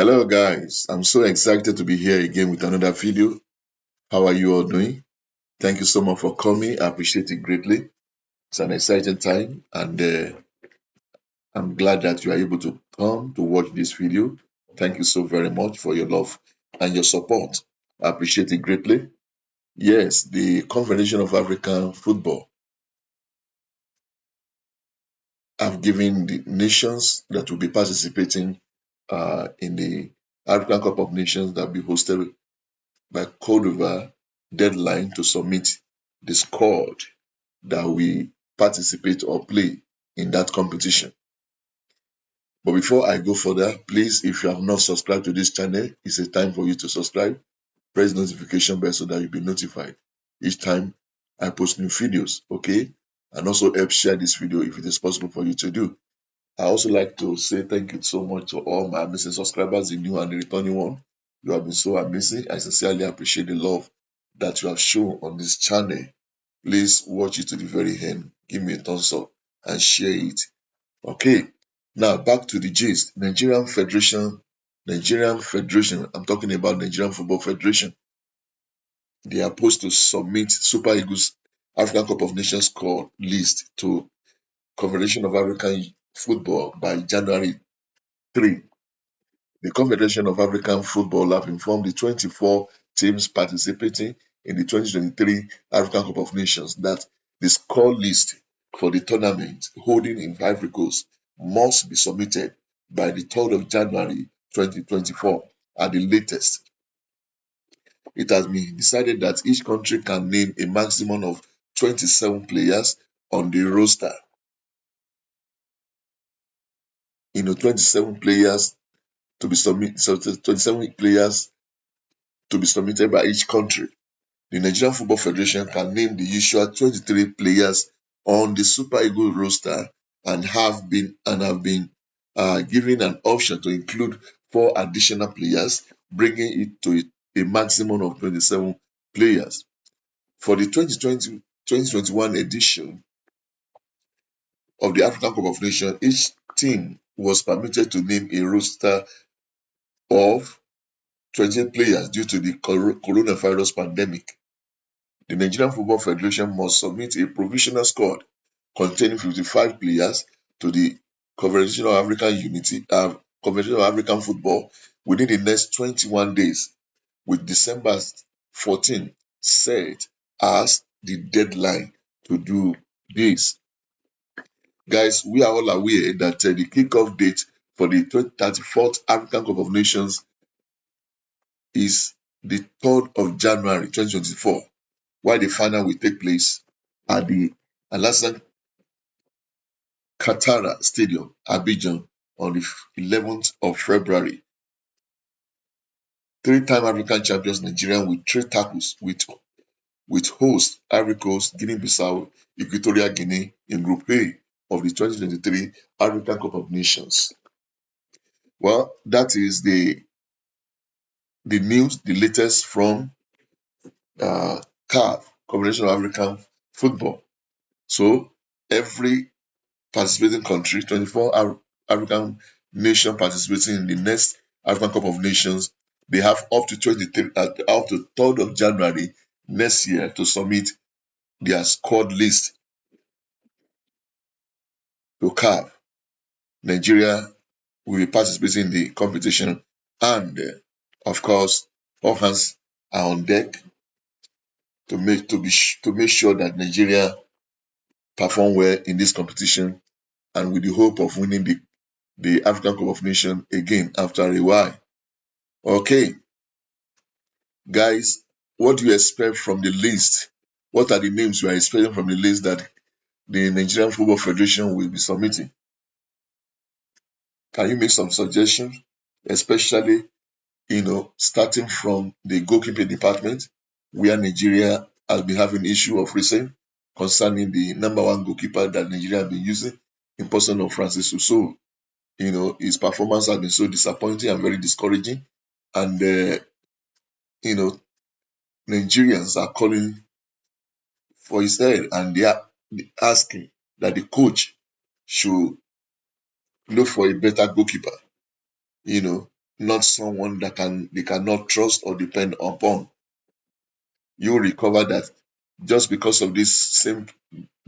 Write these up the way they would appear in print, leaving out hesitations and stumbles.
Hello guys, I'm so excited to be here again with another video. How are you all doing? Thank you so much for coming. I appreciate it greatly. It's an exciting time and I'm glad that you are able to come to watch this video. Thank you so very much for your love and your support. I appreciate it greatly. Yes, the Confederation of African Football have given the nations that will be participating in the African Cup of Nations that will be hosted by Cote d'Ivoire deadline to submit the squad that will participate or play in that competition. But before I go further, please, if you have not subscribed to this channel, it's a time for you to subscribe. Press the notification bell so that you'll be notified each time I post new videos, okay? And also help share this video if it is possible for you to do. I also like to say thank you so much to all my amazing subscribers, the new and the returning one. You have been so amazing. I sincerely appreciate the love that you have shown on this channel. Please watch it to the very end. Give me a thumbs up and share it. Okay. Now back to the gist. Nigerian Federation, I'm talking about Nigerian Football Federation. They are supposed to submit Super Eagles African Cup of Nations squad list to Confederation of African Football by January 3. The Confederation of African Football have informed the 24 teams participating in the 2023 African Cup of Nations that the score list for the tournament holding in Ivory Coast must be submitted by the 3rd of January 2024 at the latest. It has been decided that each country can name a maximum of 27 players on the roster. 27 players to be submitted, so 27 players to be submitted by each country. The Nigerian Football Federation can name the usual 23 players on the Super Eagles roster and have been given an option to include 4 additional players, bringing it to a maximum of 27 players. For the 2020-2021 edition of the African Cup of Nations, each team was permitted to name a roster of 28 players due to the coronavirus pandemic. The Nigerian Football Federation must submit a provisional squad containing 55 players to the Confederation of African Football within the next 21 days, with December 14 set as the deadline to do this. Guys, we are all aware that the kickoff date for the 34th African Cup of Nations is the 3rd of January 2024, while the final will take place at the Alassane Ouattara Stadium, Abidjan, on the 11th of February. Three-time African champions Nigeria with 3 tackles with host Ivory Coast, Guinea-Bissau, Equatorial Guinea in Group A of the 2023 African Cup of Nations. Well, that is the news, the latest from CAF, Confederation of African Football. So every participating country, 24 African nations participating in the next African Cup of Nations, they have up to 3rd of January next year to submit their squad list to CAF. Nigeria will be participating in the competition, and of course, all hands are on deck to make sure that Nigeria perform well in this competition, and with the hope of winning the African Cup of Nations again after a while. Okay, guys, what do you expect from the list? What are the names you are expecting from the list that the Nigerian Football Federation will be submitting? Can you make some suggestions, especially starting from the goalkeeping department, where Nigeria has been having issue of recent concerning the number 1 goalkeeper that Nigeria has been using in person of Francis Uso. His performance has been so disappointing and very discouraging. And, Nigerians are calling for his head, and they are asking that the coach should look for a better goalkeeper. not someone that they cannot trust or depend upon. You recover that just because of this same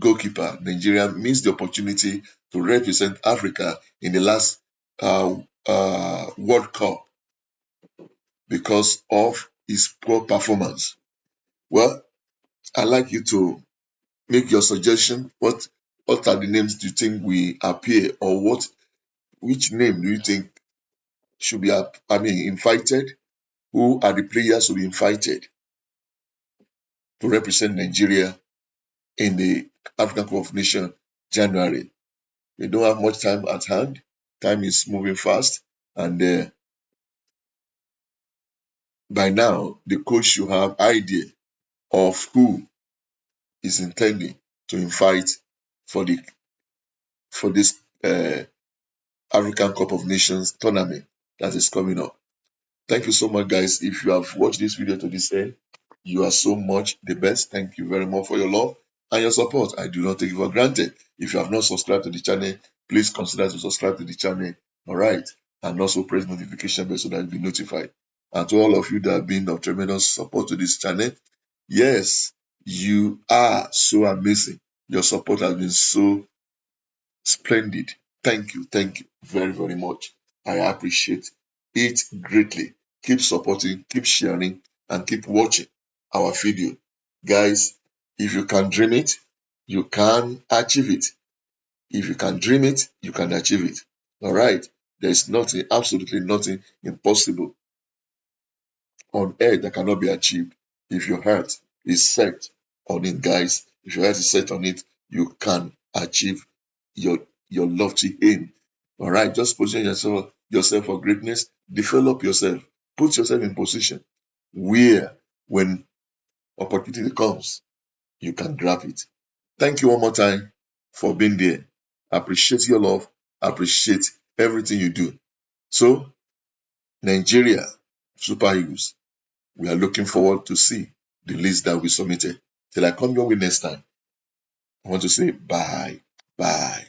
goalkeeper, Nigeria missed the opportunity to represent Africa in the last World Cup because of his poor performance. Well, I'd like you to make your suggestion. What are the names do you think will appear, or which name do you think should be invited? Who are the players to be invited to represent Nigeria in the African Cup of Nations January? We don't have much time at hand. Time is moving fast, and by now the coach should have idea of who is intending to invite for this African Cup of Nations tournament that is coming up. Thank you so much, guys. If you have watched this video to this end, you are so much the best. Thank you very much for your love and your support. I do not take it for granted. If you have not subscribed to the channel, please consider to subscribe to the channel. All right. And also press notification bell so that you'll be notified. And to all of you that have been of tremendous support to this channel, yes, you are so amazing. Your support has been so splendid. Thank you very, very much. I appreciate it greatly. Keep supporting, keep sharing, and keep watching our video. Guys, if you can dream it, you can achieve it. If you can dream it, you can achieve it. All right. There is nothing, absolutely nothing impossible on earth that cannot be achieved. If your heart is set on it, guys, if your heart is set on it, you can achieve your your lofty aim. All right, just position yourself for greatness. Develop yourself. Put yourself in position where, when opportunity comes, you can grab it. Thank you one more time for being there. Appreciate your love. Appreciate everything you do. So, Nigeria Super Eagles, we are looking forward to see the list that we submitted. Till I come your way next time, I want to say bye. Bye.